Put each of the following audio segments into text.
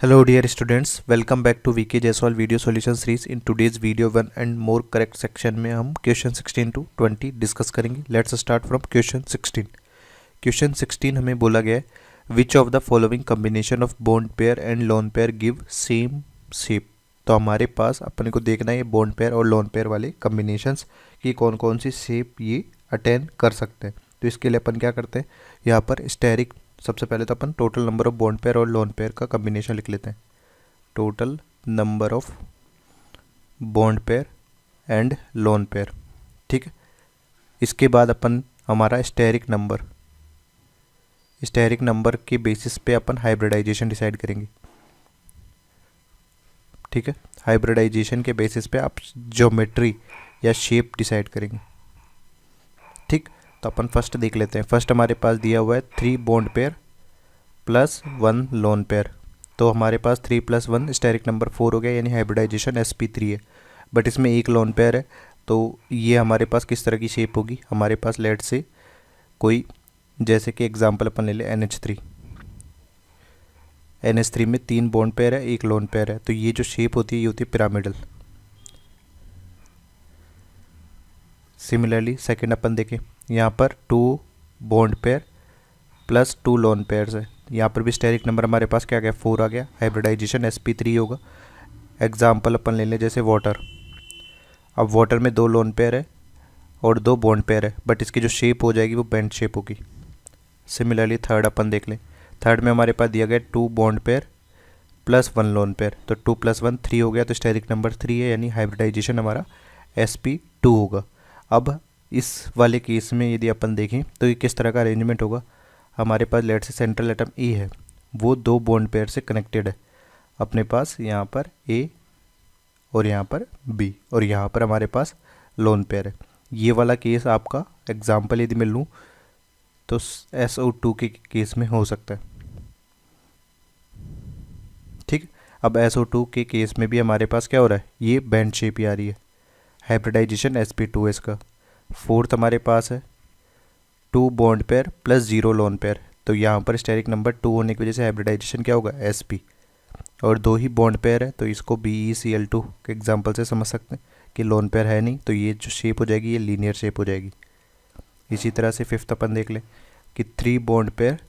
Hello dear students, welcome back to VK Jaiswal video solution series. In today's video one and more correct section में हम question 16 to 20 discuss करेंगे. Let's start from question 16. Question 16 हमें बोला गया है which of the following combination of bond pair and lone pair give same shape. तो हमारे पास अपने को देखना है ये बॉन्ड पेयर और लोन पेयर वाले कम्बिनेशंस की कौन कौन सी शेप ये अटेन कर सकते हैं. तो इसके लिए अपन क्या करते हैं, यहाँ पर स्टेरिक सबसे पहले तो अपन total number of bond pair और लोन पेयर का कम्बिनेशन लिख लेते हैं. Total number of bond pair and lone pair. ठीक है, इसके बाद अपन हमारा स्टेरिक नंबर के बेसिस पे अपन हाइब्रिडाइजेशन डिसाइड करेंगे. ठीक है, हाइब्रिडाइजेशन के बेसिस पे आप ज्योमेट्री या शेप डिसाइड करेंगे. ठीक, तो अपन फर्स्ट देख लेते हैं. फर्स्ट हमारे पास दिया हुआ है 3 bond pair plus 1 lone pair. तो हमारे पास 3 + 1 स्टेरिक नंबर 4 हो गया, यानी हाइब्रिडाइजेशन sp3 है. बट इसमें एक लोन पेयर है, तो ये हमारे पास किस तरह की शेप होगी. हमारे पास लेट से कोई जैसे कि एग्जांपल अपन ले ले NH3 में 3 बॉन्ड पेयर है, एक लोन पेयर है. तो ये जो शेप होती है ये होती है पिरामिडल. सिमिलरली सेकंड अपन देखें, यहाँ पर 2 bond pair plus 2 lone pairs है. यहाँ पर भी स्टेरिक नंबर हमारे पास क्या आ गया, 4 आ गया. हाइब्रिडाइजेशन sp3 होगा. एग्जाम्पल अपन ले लें जैसे वाटर. अब वाटर में 2 लोन पेयर है और 2 बॉन्ड पेयर है, बट इसकी जो शेप हो जाएगी वो बेंड शेप होगी. सिमिलरली थर्ड अपन देख लें. थर्ड में हमारे पास दिया गया 2 bond pair plus 1 lone pair. तो 2 + 1 3 हो गया, तो स्टेरिक नंबर 3 है, यानी हाइब्रिडाइजेशन हमारा sp2 होगा. अब इस वाले केस में यदि अपन देखें तो ये किस तरह का अरेंजमेंट होगा. हमारे पास लेट से सेंट्रल एटम ए है, वो 2 बॉन्ड पेयर से कनेक्टेड है. अपने पास यहाँ पर ए और यहाँ पर बी, और यहाँ पर हमारे पास लोन पेयर है. ये वाला केस आपका एग्जाम्पल यदि मैं लूँ तो SO2 के केस में हो सकता है. ठीक, अब SO2 के केस में भी हमारे पास क्या हो रहा है, ये बैंड शेप ही आ रही है. हाइब्रिडाइजेशन sp2 है इसका. फोर्थ हमारे पास है 2 bond pair plus 0 lone pair. तो यहाँ पर स्टेरिक नंबर 2 होने की वजह से हाइब्रिडाइजेशन क्या होगा, sp. और 2 ही बॉन्ड पेयर है, तो इसको BeCl2 के एग्जांपल से समझ सकते हैं कि लोन पेयर है नहीं, तो ये जो शेप हो जाएगी ये लीनियर शेप हो जाएगी. इसी तरह से फिफ्थ अपन देख लें कि 3 बॉन्ड पेयर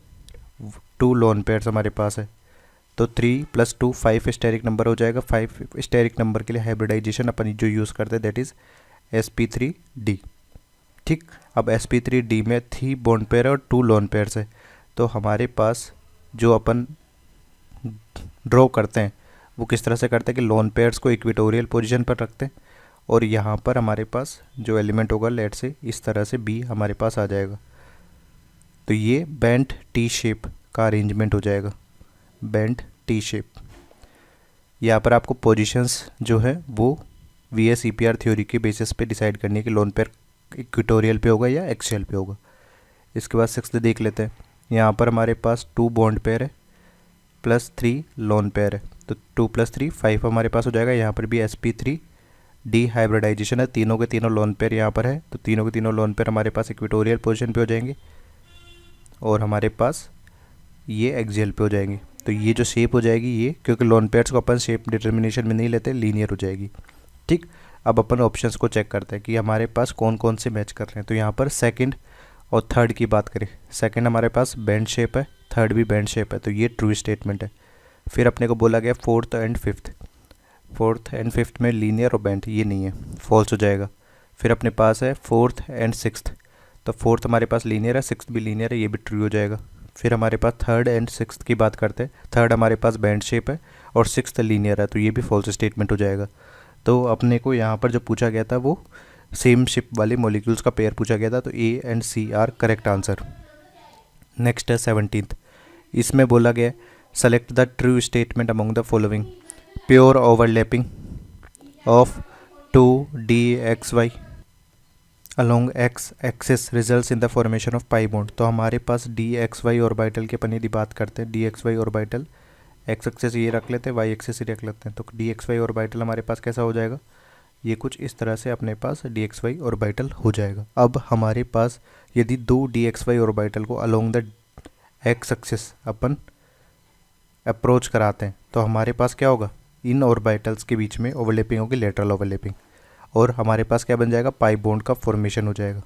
2 लोन पेयर्स हमारे पास है. तो 3 + 2 5 स्टेरिक नंबर हो जाएगा. 5 स्टेरिक नंबर के लिए हाइब्रिडाइजेशन अपन जो यूज़ करते हैं दैट इज़ sp3d. ठीक, अब sp3d में 3 बॉन्ड पेयर और 2 लोन पेयर्स है. तो हमारे पास जो अपन ड्रॉ करते हैं वो किस तरह से करते हैं कि लोन पेयर्स को इक्वेटोरियल पोजीशन पर रखते हैं, और यहाँ पर हमारे पास जो एलिमेंट होगा लेट से इस तरह से b हमारे पास आ जाएगा. तो ये बेंट टी शेप का अरेंजमेंट हो जाएगा, बेंट टी शेप. यहाँ पर आपको पोजीशंस जो है वो VSEPR थ्योरी के बेसिस पे डिसाइड करनी है कि लोन पेयर इक्वेटोरियल पे होगा या एक्सियल पे होगा. इसके बाद सिक्स्थ देख लेते हैं. यहाँ पर हमारे पास 2 बॉन्ड पेयर है प्लस 3 लोन पेयर है. तो 2 + 3 5 हमारे पास हो जाएगा. यहाँ पर भी sp3d हाइब्रिडाइजेशन है. तीनों के तीनों लोन पेयर यहाँ पर है, तो तीनों के तीनों लोन पेयर हमारे पास इक्वेटोरियल पोजीशन पे हो जाएंगे और हमारे पास ये एक्सियल पे हो जाएंगे. तो ये जो शेप हो जाएगी ये, क्योंकि लोन पेयर्स को अपन शेप डिटर्मिनेशन में नहीं लेते, लीनियर हो जाएगी. ठीक, अब अपन ऑप्शंस को चेक करते हैं कि हमारे पास कौन कौन से मैच कर रहे हैं. तो यहाँ पर सेकंड और थर्ड की बात करें, सेकंड हमारे पास बैंड शेप है, थर्ड भी बैंड शेप है, तो ये ट्रू स्टेटमेंट है. फिर अपने को बोला गया फोर्थ एंड फिफ्थ में लीनियर और बैंड, ये नहीं है, फॉल्स हो जाएगा. फिर अपने पास है फोर्थ एंड सिक्स्थ. तो फोर्थ हमारे पास लीनियर है, सिक्स्थ भी लीनियर है, ये भी ट्रू हो जाएगा. फिर हमारे पास थर्ड एंड सिक्स्थ की बात करते हैं. थर्ड हमारे पास बैंड शेप है और सिक्स्थ लीनियर है, तो ये भी फॉल्स स्टेटमेंट हो जाएगा. तो अपने को यहाँ पर जो पूछा गया था वो सेम शिप वाले मॉलिक्यूल्स का पेयर पूछा गया था, तो A and C are correct answer. Next है 17th. इसमें बोला गया select the true statement among the following. Pure overlapping of 2DXY along x axis results in the formation of pi bond. तो हमारे पास DXY ऑर्बिटल के अपन यदि बात करते हैं, DXY ऑर्बिटल एक्स एक्सेस ये रख लेते हैं, वाई एक्सेस ये रख लेते हैं. तो DXY ऑर्बिटल हमारे पास कैसा हो जाएगा, ये कुछ इस तरह से अपने पास DXY ऑर्बिटल हो जाएगा. अब हमारे पास यदि 2 DXY ऑर्बिटल को अलोंग द एक्स एक्सेस अपन अप्रोच कराते हैं तो हमारे पास क्या होगा, इन ऑर्बिटल्स के बीच में ओवरलैपिंग होगी, लेटरल ओवरलैपिंग, और हमारे पास क्या बन जाएगा, पाई बॉन्ड का फॉर्मेशन हो जाएगा।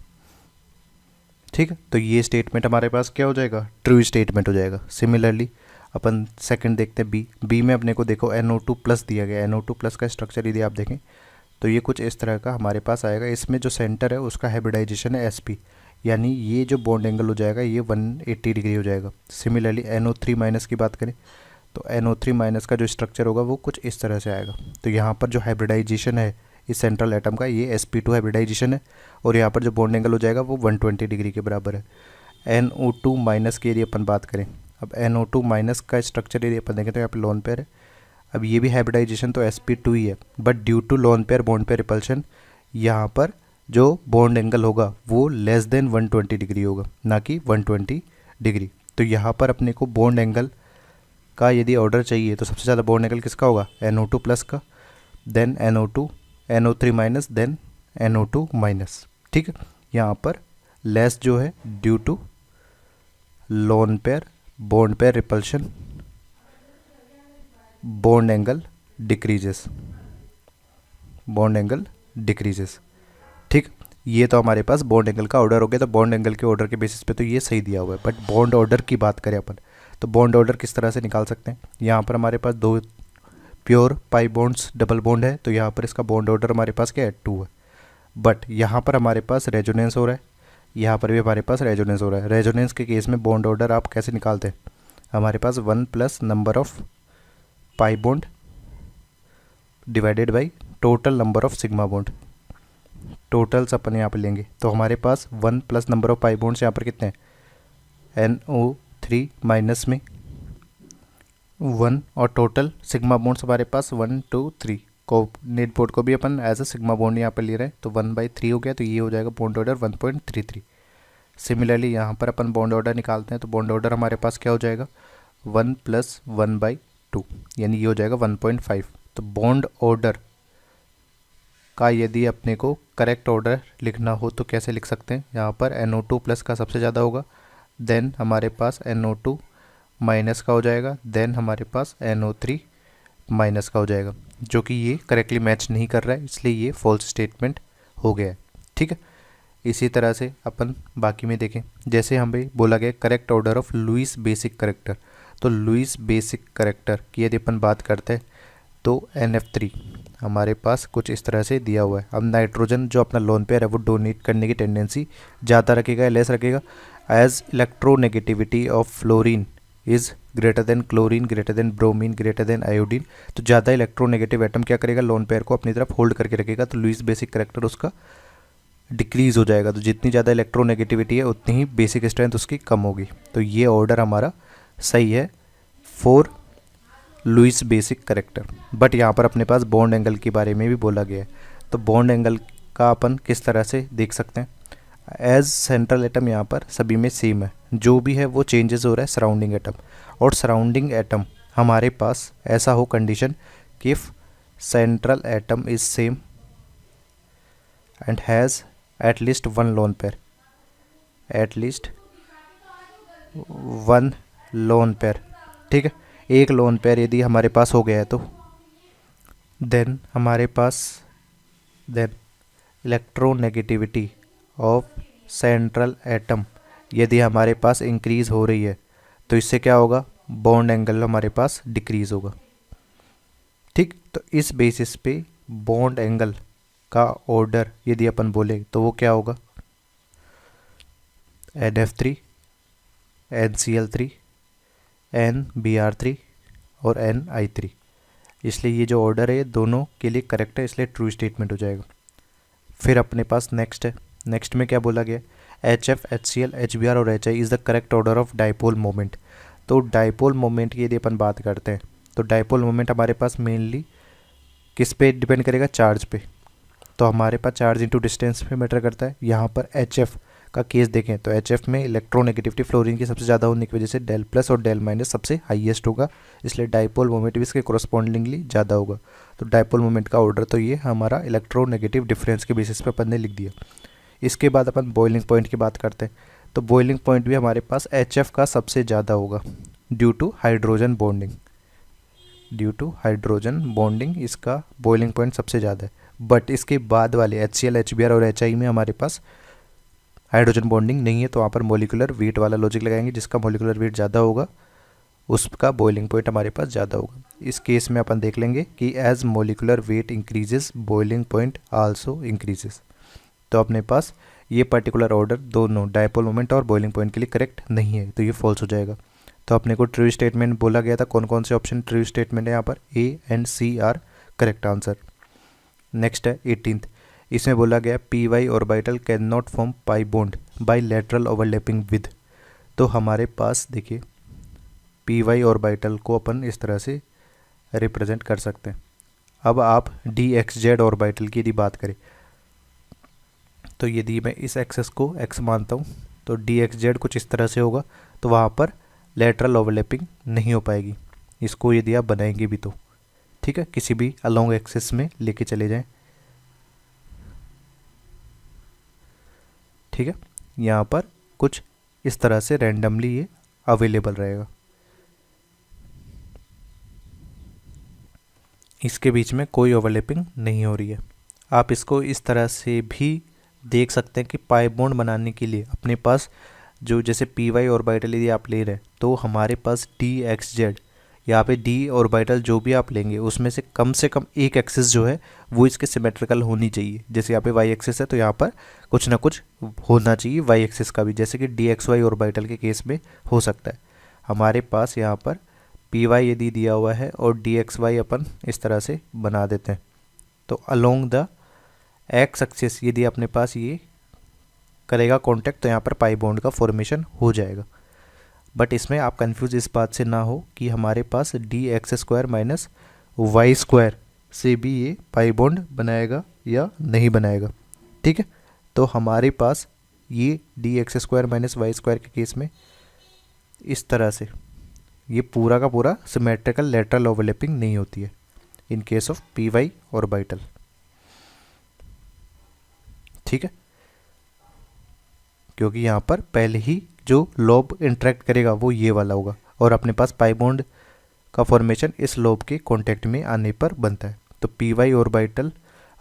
ठीक है, तो ये स्टेटमेंट हमारे पास क्या हो जाएगा, ट्रू स्टेटमेंट हो जाएगा। सिमिलरली अपन सेकंड देखते हैं, बी में अपने को देखो NO2 प्लस दिया गया, NO2 प्लस का स्ट्रक्चर यदि आप देखें तो ये कुछ इस तरह का हमारे पास आएगा। इसमें जो सेंटर है उसका हाइब्रिडाइजेशन है SP, यानी ये जो बॉन्ड एंगल हो जाएगा ये 180 डिग्री हो जाएगा। सिमिलरली NO3 माइनस की बात करें तो NO3 माइनस का जो स्ट्रक्चर होगा वो कुछ इस तरह से आएगा। तो यहाँ पर जो हाइब्रिडाइजेशन है इस सेंट्रल एटम का ये sp2 हाइब्रिडाइजेशन है, और यहाँ पर जो बॉन्ड एंगल हो जाएगा वो 120 डिग्री के बराबर है। NO2 माइनस की यदि अपन बात करें, अब NO2 माइनस का स्ट्रक्चर यदि अपन देखें तो यहाँ पर लोन पेयर है। अब ये भी हाइब्रिडाइजेशन तो sp2 ही है, but due to lone pair bond pair repulsion यहाँ पर जो बॉन्ड एंगल होगा वो लेस देन 120 डिग्री होगा, ना कि 120 डिग्री। तो यहाँ पर अपने को बॉन्ड एंगल का यदि ऑर्डर चाहिए तो सबसे ज़्यादा बॉन्ड एंगल किसका होगा, NO2 प्लस का, then NO3 minus, then NO2 minus. ठीक है, यहाँ पर लेस जो है due to lone pair bond pair repulsion, bond angle decreases, bond angle decreases. ठीक, ये तो हमारे पास बॉन्ड एंगल का ऑर्डर हो गया। तो बॉन्ड एंगल के ऑर्डर के बेसिस पे तो ये सही दिया हुआ है, बट बॉन्ड ऑर्डर की बात करें अपन तो बॉन्ड ऑर्डर किस तरह से निकाल सकते हैं। यहाँ पर हमारे पास दो pure pi bonds double bond है, तो यहाँ पर इसका बॉन्ड ऑर्डर हमारे पास क्या है, 2 है। बट यहाँ पर हमारे पास रेजोनेंस हो रहा है, यहाँ पर भी हमारे पास रेजोनेंस हो रहा है। रेजोनेंस के केस में बॉन्ड ऑर्डर आप कैसे निकालते हैं, हमारे पास 1 plus number of pi bond divided by total number of sigma bond, totals अपन यहाँ पे लेंगे तो हमारे पास 1 plus number of pi bonds यहाँ पर कितने हैं, NO3 माइनस में 1, और टोटल सिग्मा बॉन्ड्स हमारे पास 1 2 3, कोऑर्डिनेट बोर्ड को भी अपन एज अ सिग्मा बॉन्ड यहाँ पर ले रहे हैं तो 1/3 हो गया, तो ये हो जाएगा बॉन्ड ऑर्डर 1.33। सिमिलरली यहाँ पर अपन बॉन्ड ऑर्डर निकालते हैं तो बॉन्ड ऑर्डर हमारे पास क्या हो जाएगा, 1 + 1/2, यानी ये हो जाएगा 1.5। तो बॉन्ड ऑर्डर का यदि अपने को करेक्ट ऑर्डर लिखना हो तो कैसे लिख सकते हैं, यहाँ पर NO2 प्लस का सबसे ज़्यादा होगा, देन हमारे पास NO2 माइनस का हो जाएगा, देन हमारे पास NO3 माइनस का हो जाएगा, जो कि ये करेक्टली मैच नहीं कर रहा है, इसलिए ये फॉल्स स्टेटमेंट हो गया है। ठीक है, इसी तरह से अपन बाकी में देखें, जैसे हमें बोला गया correct order of Lewis basic character, तो लुईस बेसिक करेक्टर की यदि अपन बात करते हैं तो NF3 हमारे पास कुछ इस तरह से दिया हुआ है। अब नाइट्रोजन जो अपना लोन पेयर है वो डोनेट करने की टेंडेंसी ज़्यादा रखेगा या लेस रखेगा, as electronegativity of fluorine is greater than chlorine, greater than bromine, greater than iodine. तो ज़्यादा इलेक्ट्रोनेगेटिव एटम क्या करेगा, लोन पेयर को अपनी तरफ होल्ड करके रखेगा, तो लुईस बेसिक करेक्टर उसका डिक्रीज़ हो जाएगा। तो जितनी ज़्यादा इलेक्ट्रोनेगेटिविटी है उतनी ही बेसिक स्ट्रेंथ उसकी कम होगी। तो ये ऑर्डर हमारा सही है for Lewis basic character. But यहाँ पर अपने पास बॉन्ड एंगल के बारे में भी बोला गया है, तो बॉन्ड एंगल का अपन किस तरह से देख सकते हैं, एज सेंट्रल एटम यहाँ पर सभी में सेम है, जो भी है वो चेंजेस हो रहा है सराउंडिंग एटम, और सराउंडिंग एटम हमारे पास ऐसा हो कंडीशन कि if central atom is same and has at least 1 lone pair, at least 1 loan pair. ठीक है, एक लोन पेयर यदि हमारे पास हो गया है तो देन हमारे पास then electronegativity of central atom यदि हमारे पास इंक्रीज़ हो रही है तो इससे क्या होगा, बॉन्ड एंगल हमारे पास डिक्रीज़ होगा। ठीक, तो इस बेसिस पे बॉन्ड एंगल का ऑर्डर यदि अपन बोले तो वो क्या होगा, NF3, NCl3, NBr3 और NI3। इसलिए ये जो ऑर्डर है ये दोनों के लिए करेक्ट है, इसलिए ट्रू स्टेटमेंट हो जाएगा। फिर अपने पास नेक्स्ट है, नेक्स्ट में क्या बोला गया, HF, HCl, HBr और HI is the correct order of dipole moment. तो डाइपोल मोमेंट की यदि अपन बात करते हैं तो डाइपोल मोमेंट हमारे पास मेनली किस पे डिपेंड करेगा, चार्ज पे। तो हमारे पास चार्ज इंटू डिस्टेंस पे मैटर करता है। यहाँ पर HF का केस देखें तो HF में इलेक्ट्रोनेगेटिविटी फ्लोरीन की सबसे ज़्यादा होने की वजह से डेल प्लस और डेल माइनस सबसे हाईएस्ट होगा, इसलिए डाइपोल मोमेंट भी इसके कोरस्पॉन्डिंगली ज़्यादा होगा। तो डाइपोल मोमेंट का ऑर्डर तो ये हमारा इलेक्ट्रोनेगेटिव डिफरेंस के बेसिस पे अपन ने लिख दिया। इसके बाद अपन बॉइलिंग पॉइंट की बात करते हैं, तो बॉइलिंग पॉइंट भी हमारे पास HF का सबसे ज़्यादा होगा due to hydrogen bonding. Due to hydrogen bonding इसका बॉइलिंग पॉइंट सबसे ज़्यादा है। बट इसके बाद वाले HCl HBr और HI में हमारे पास हाइड्रोजन बॉन्डिंग नहीं है, तो वहाँ पर मोलिकुलर वेट वाला लॉजिक लगाएंगे, जिसका मोलिकुलर वेट ज़्यादा होगा उसका बॉइलिंग पॉइंट हमारे पास ज़्यादा होगा। इस केस में अपन देख लेंगे कि as molecular weight increases boiling point also increases. तो अपने पास ये पर्टिकुलर ऑर्डर दोनों डायपोल मोमेंट और बॉइलिंग पॉइंट के लिए करेक्ट नहीं है, तो ये फॉल्स हो जाएगा। तो अपने को ट्रू स्टेटमेंट बोला गया था, कौन कौन से ऑप्शन ट्रू स्टेटमेंट है यहाँ पर, A and C are correct answer. Next है 18th, इसमें बोला गया py orbital can not form pi bond by lateral overlapping with. तो हमारे पास देखिए py ऑर्बिटल को अपन इस तरह से रिप्रेजेंट कर सकते हैं। अब आप dxz ऑर्बिटल की यदि बात करें, तो यदि मैं इस एक्सेस को x मानता हूँ तो dxz कुछ इस तरह से होगा, तो वहाँ पर लेटरल ओवरलैपिंग नहीं हो पाएगी। इसको यदि आप बनाएंगे भी तो ठीक है, किसी भी अलोंग एक्सेस में लेके चले जाएं, ठीक है। यहाँ पर कुछ इस तरह से रैंडमली ये अवेलेबल रहेगा, इसके बीच में कोई ओवरलैपिंग नहीं हो रही है। आप इसको इस तरह से भी देख सकते हैं कि पाई बॉन्ड बनाने के लिए अपने पास जो जैसे py ऑर्बिटल यदि आप ले रहे हैं, तो हमारे पास dxz यहाँ पे d ऑर्बिटल जो भी आप लेंगे उसमें से कम एक एक्सिस जो है वो इसके सिमेट्रिकल होनी चाहिए। जैसे यहाँ पे y एक्सिस है तो यहाँ पर कुछ ना कुछ होना चाहिए y एक्सिस का भी, जैसे कि dxy ऑर्बिटल के केस में हो सकता है। हमारे पास यहाँ पर py यदि दिया हुआ है और dxy अपन इस तरह से बना देते हैं, तो अलोंग द एक्स एक्सिस यदि अपने पास ये करेगा कांटेक्ट, तो यहाँ पर पाई बॉन्ड का फॉर्मेशन हो जाएगा। बट इसमें आप कंफ्यूज इस बात से ना हो कि हमारे पास dx² माइनस y² से भी ये पाई बॉन्ड बनाएगा या नहीं बनाएगा, ठीक है। तो हमारे पास ये dx² माइनस y² के केस में इस तरह से ये पूरा का पूरा सिमेट्रिकल लेटरल ओवरलैपिंग नहीं होती है in case of py orbital, ठीक है, क्योंकि यहाँ पर पहले ही जो लोब इंटरेक्ट करेगा वो ये वाला होगा और अपने पास पाई बॉन्ड का फॉर्मेशन इस लोब के कांटेक्ट में आने पर बनता है। तो py ऑर्बिटल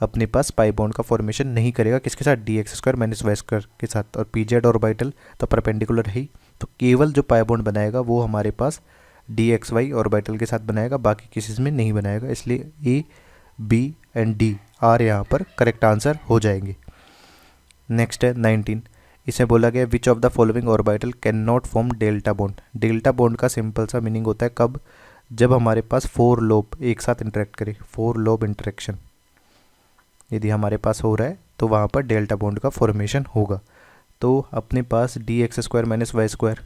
अपने पास पाई बॉन्ड का फॉर्मेशन नहीं करेगा, किसके साथ, dx² माइनस y² के साथ। और pz ऑर्बिटल तो परपेंडिकुलर है ही, तो केवल जो पाई बॉन्ड बनाएगा वो हमारे पास dxy ऑर्बिटल के साथ बनाएगा, बाकी किसी में नहीं बनाएगा। इसलिए A, B and D are यहाँ पर करेक्ट आंसर हो जाएंगे। नेक्स्ट है 19, इसे बोला गया which of the following orbital can not form delta bond. Delta bond का सिंपल सा मीनिंग होता है कब, जब हमारे पास 4 लोब एक साथ इंटरेक्ट करे, 4 लोब इंटरेक्शन यदि हमारे पास हो रहा है तो वहाँ पर डेल्टा बॉन्ड का फॉर्मेशन होगा। तो अपने पास dx² माइनस y²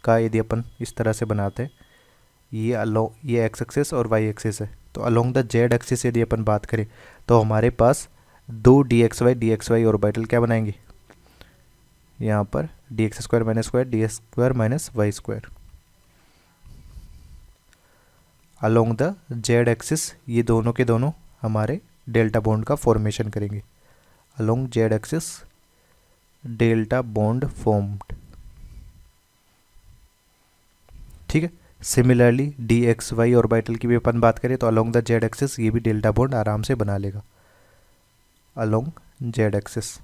का यदि अपन इस तरह से बनाते हैं, ये एक्स एक्सिस और वाई एक्सिस है, तो अलोंग द जेड एक्सिस यदि अपन बात करें तो हमारे पास दो dxy ऑर्बिटल क्या बनाएंगे, यहाँ पर dx² minus y dx² minus y²। Along the Z axis ये दोनों के दोनों हमारे डेल्टा बॉन्ड का फॉर्मेशन करेंगे। Along Z axis delta bond formed, ठीक है। सिमिलरली dxy ऑर्बिटल की भी अपन बात करें तो अलोंग द जेड एक्सिस ये भी डेल्टा बॉन्ड आराम से बना लेगा। Along Z axis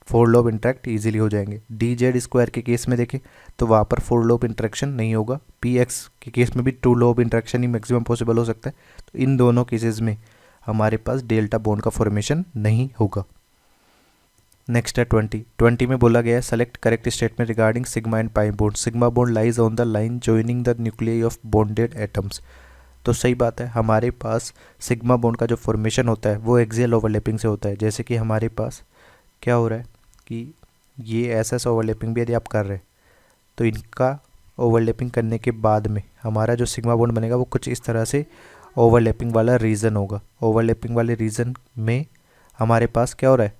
4 lobe interact easily हो जाएंगे। dz² के केस में देखें तो वहाँ पर 4 लोब इंटरेक्शन नहीं होगा। px के केस में भी 2 लोब इंटरेक्शन ही मैक्सिमम पॉसिबल हो सकता है। तो इन दोनों केसेस में हमारे पास डेल्टा बॉन्ड का फॉर्मेशन नहीं होगा। नेक्स्ट है 20 में बोला गया है select correct statement regarding sigma and pi bond. Sigma bond lies on the line joining the nuclei of bonded atoms. तो सही बात है, हमारे पास सिग्मा बॉन्ड का जो फॉर्मेशन होता है वो एक्सियल ओवरलैपिंग से होता है। जैसे कि हमारे पास क्या हो रहा है कि ये एसएस ओवरलैपिंग भी यदि आप कर रहे हैं तो इनका ओवरलैपिंग करने के बाद में हमारा जो सिग्मा बॉन्ड बनेगा वो कुछ इस तरह से ओवरलैपिंग वाला रीजन होगा। ओवरलैपिंग वाले रीजन में हमारे पास क्या हो रहा है,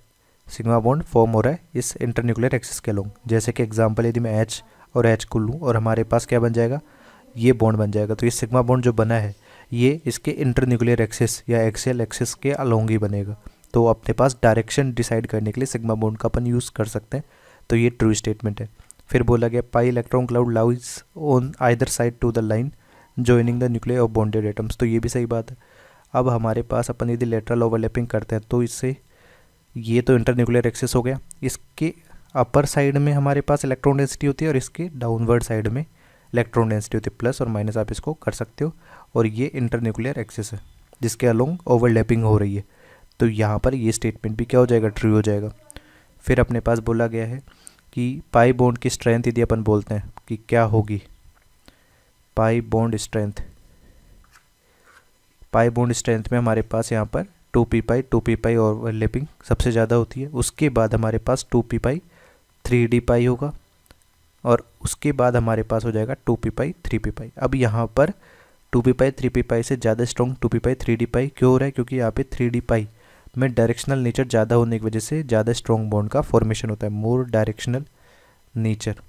सिग्मा बॉन्ड फॉर्म हो रहा है इस इंटरन्यूक्लियर एक्सिस के लोग। जैसे कि एग्जांपल यदि मैं H और H को लूँ और हमारे पास क्या बन जाएगा, ये बॉन्ड बन जाएगा। तो ये सिग्मा बॉन्ड जो बना है ये इसके इंटरन्यूक्लियर एक्सिस या एक्सियल एक्सिस के अलोंग ही बनेगा। तो अपने पास डायरेक्शन डिसाइड करने के लिए सिग्मा बॉन्ड का अपन यूज़ कर सकते हैं। तो ये ट्रू स्टेटमेंट है। फिर बोला गया pi electron cloud lies on either side to the line joining the nuclear of bonded atoms, तो ये भी सही बात है। अब हमारे पास अपन यदि लेटरल ओवरलैपिंग करते हैं तो इससे ये तो इंटरन्यूक्लियर एक्सिस हो गया, इसके अपर साइड में हमारे पास इलेक्ट्रॉन डेंसिटी होती है और इसके डाउनवर्ड साइड में इलेक्ट्रॉन डेंसिटी होती है, प्लस और माइनस आप इसको कर सकते हो। और ये इंटरन्यूक्लियर एक्सिस है जिसके अलोंग ओवरलैपिंग हो रही है, तो यहाँ पर ये स्टेटमेंट भी क्या हो जाएगा, ट्रू हो जाएगा। फिर अपने पास बोला गया है कि पाई बॉन्ड की स्ट्रेंथ यदि अपन बोलते हैं कि क्या होगी, pi bond strength, pi bond strength में हमारे पास यहाँ पर 2p पाई ओवरलैपिंग सबसे ज़्यादा होती है, उसके बाद हमारे पास 2p पाई 3d पाई होगा, और उसके बाद हमारे पास हो जाएगा 2p पाई 3p पाई। अब यहाँ पर 2p पाई 3p पाई से ज़्यादा स्ट्रॉन्ग 2p पाई 3d पाई क्यों हो रहा है, क्योंकि यहाँ पे 3d पाई में डायरेक्शनल नेचर ज़्यादा होने की वजह से ज़्यादा स्ट्रॉन्ग बॉन्ड का फॉर्मेशन होता है, मोर डायरेक्शनल नेचर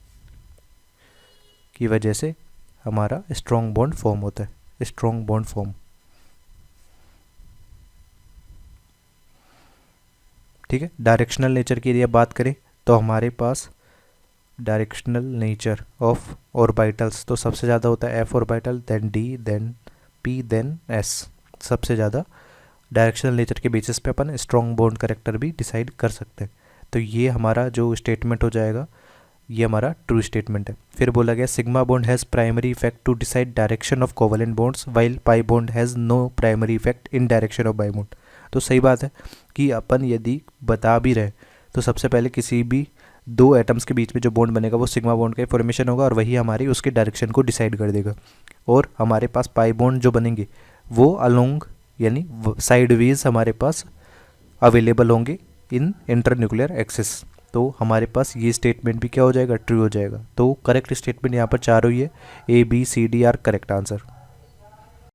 की वजह से हमारा स्ट्रॉन्ग बॉन्ड फॉर्म होता है, स्ट्रॉन्ग बॉन्ड फॉर्म। ठीक है, डायरेक्शनल नेचर की यदि बात करें तो हमारे पास डायरेक्शनल नेचर ऑफ ऑर्बिटल्स तो सबसे ज़्यादा होता है F orbital, then D, then P, then S. सबसे ज़्यादा डायरेक्शनल नेचर के बेसिस पे अपन स्ट्रॉन्ग बॉन्ड करेक्टर भी डिसाइड कर सकते हैं। तो ये हमारा जो स्टेटमेंट हो जाएगा ये हमारा ट्रू स्टेटमेंट है। फिर बोला गया sigma bond has primary effect to decide direction of covalent bonds while pi bond has no primary effect in direction of pi bond. तो सही बात है कि अपन यदि बता भी रहे तो सबसे पहले किसी भी दो एटम्स के बीच में जो बॉन्ड बनेगा वो सिग्मा बॉन्ड का फॉर्मेशन होगा और वही हमारी उसके डायरेक्शन को डिसाइड कर देगा। और हमारे पास पाई बॉन्ड जो बनेंगे वो अलोंग यानी साइडवेज हमारे पास अवेलेबल होंगे इन इंटरन्यूक्लियर एक्सिस। तो हमारे पास ये स्टेटमेंट भी क्या हो जाएगा, ट्रू हो जाएगा। तो करेक्ट स्टेटमेंट यहाँ पर 4 हुई है, A B C D are correct answer.